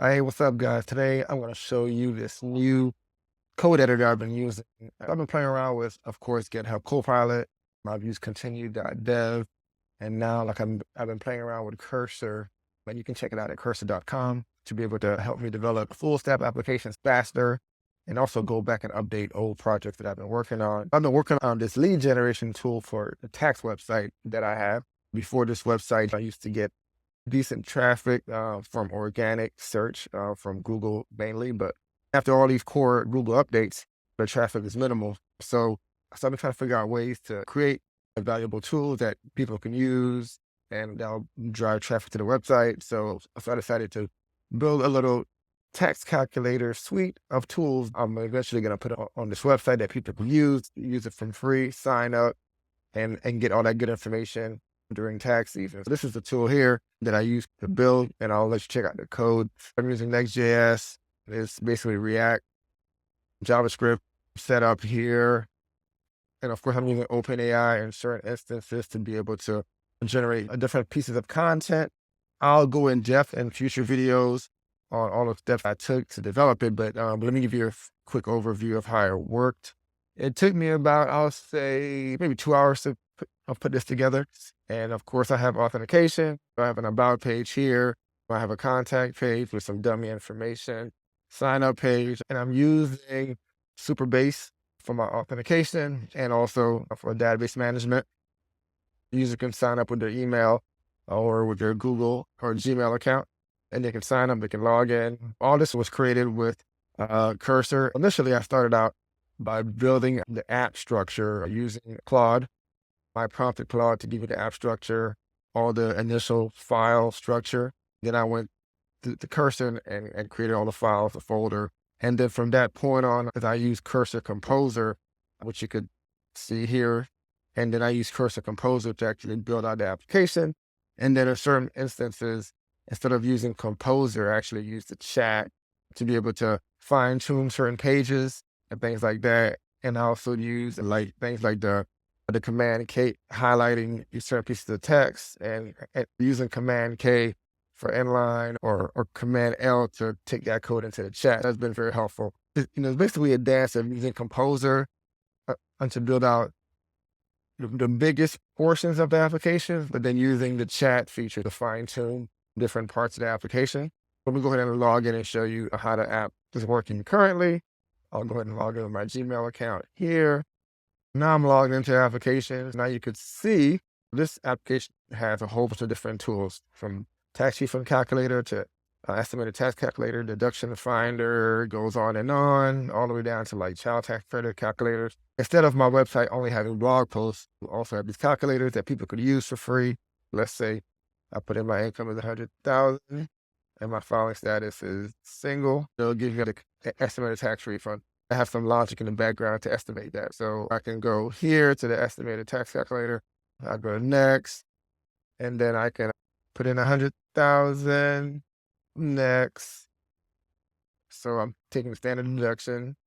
Hey, what's up, guys? Today I'm going to show you this new code editor I've been using. I've been playing around with, of course, GitHub Copilot. I've used continue.dev, and now I've been playing around with Cursor, and you can check it out at cursor.com to be able to help me develop full stack applications faster and also go back and update old projects that I've been working on. I've been working on this lead generation tool for the tax website that I have. Before this website, I used to get decent traffic from organic search from Google mainly, but after all these core Google updates, the traffic is minimal. So I've been trying to figure out ways to create a valuable tool that people can use and that'll drive traffic to the website. So I decided to build a little tax calculator suite of tools. I'm eventually going to put it on this website that people can use it for free, sign up, and get all that good information during tax season. So this is the tool here that I use to build, and I'll let you check out the code. I'm using Next.js. It's basically React, JavaScript set up here. And of course, I'm using OpenAI in certain instances to be able to generate different pieces of content. I'll go in depth in future videos on all the steps I took to develop it, but let me give you a quick overview of how it worked. It took me about, I'll say, maybe 2 hours to put this together. And of course, I have authentication. I have an about page here. I have a contact page with some dummy information, sign up page, and I'm using Supabase for my authentication and also for database management. The user can sign up with their email or with their Google or Gmail account, and they can sign up, they can log in. All this was created with Cursor. Initially, I started out by building the app structure using Claude. I prompted Claude to give me the app structure, all the initial file structure. Then I went to Cursor and created all the files, the folder. And then from that point on, as I used Cursor Composer, which you could see here, and then I used Cursor Composer to actually build out the application. And then in certain instances, instead of using Composer, I actually used the chat to be able to fine tune certain pages and things like that. And I also use things like the Command K highlighting certain pieces of text and using Command K for inline or Command L to take that code into the chat. That's been very helpful. It's basically a dance of using Composer to build out the biggest portions of the application, but then using the chat feature to fine tune different parts of the application. Let me go ahead and log in and show you how the app is working currently. I'll go ahead and log in with my Gmail account here. Now I'm logged into applications. Now you could see this application has a whole bunch of different tools, from tax refund calculator to estimated tax calculator, deduction finder, goes on, all the way down to like child tax credit calculators. Instead of my website only having blog posts, we also have these calculators that people could use for free. Let's say I put in my income as 100,000 and my filing status is single. It'll give you the estimated tax refund. I have some logic in the background to estimate that. So I can go here to the estimated tax calculator. I go to next, and then I can put in 100,000 next. So I'm taking the standard deduction,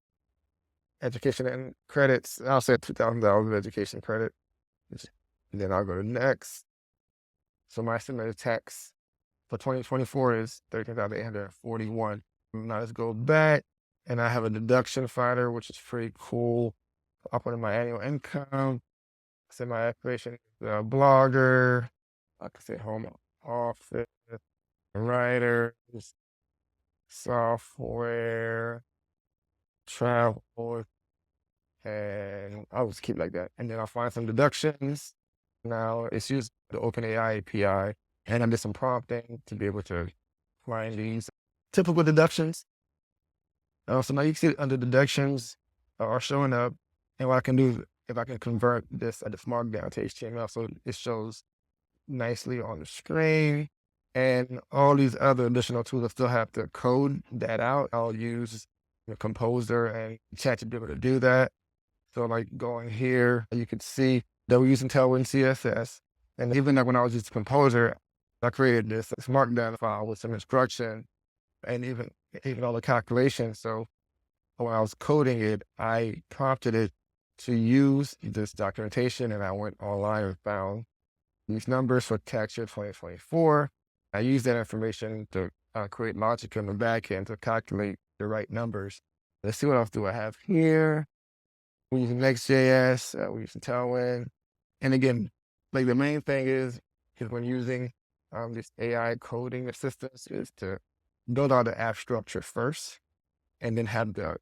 education and credits. I'll say $2,000 of education credit. And then I'll go to next. So my estimated tax for 2024 is 13,841. Now let's go back. And I have a deduction finder, which is pretty cool. I'll put in my annual income. Say my occupation is a blogger. I can say home office, writers, software, travel, and I'll just keep it like that. And then I'll find some deductions. Now it's used the OpenAI API, and I did some prompting to be able to find these typical deductions. So now you can see under deductions are showing up, and what I can do if I can convert this markdown to HTML so it shows nicely on the screen, and all these other additional tools I still have to code that out. I'll use the Composer and Chat to be able to do that. So like going here, you can see that we're using Tailwind CSS, and even when I was using Composer, I created this markdown file with some instruction and even all the calculations. So when I was coding it, I prompted it to use this documentation, and I went online and found these numbers for tax year 2024. I used that information to create logic in the back end to calculate the right numbers. Let's see what else do I have here. We're using Next.js, we're using Tailwind. And again, like the main thing is when using this AI coding assistance is to build out the app structure first and then have the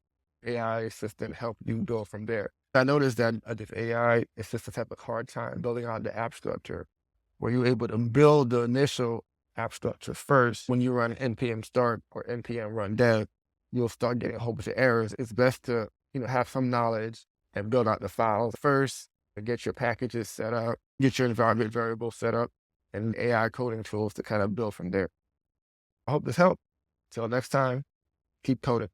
AI assistant help you build from there. I noticed that this AI assistants have a hard time building out the app structure where you're able to build the initial app structure first. When you run npm start or npm run dev, you'll start getting a whole bunch of errors. It's best to have some knowledge and build out the files first, to get your packages set up, get your environment variables set up, and AI coding tools to kind of build from there. I hope this helped. Till next time, keep coding.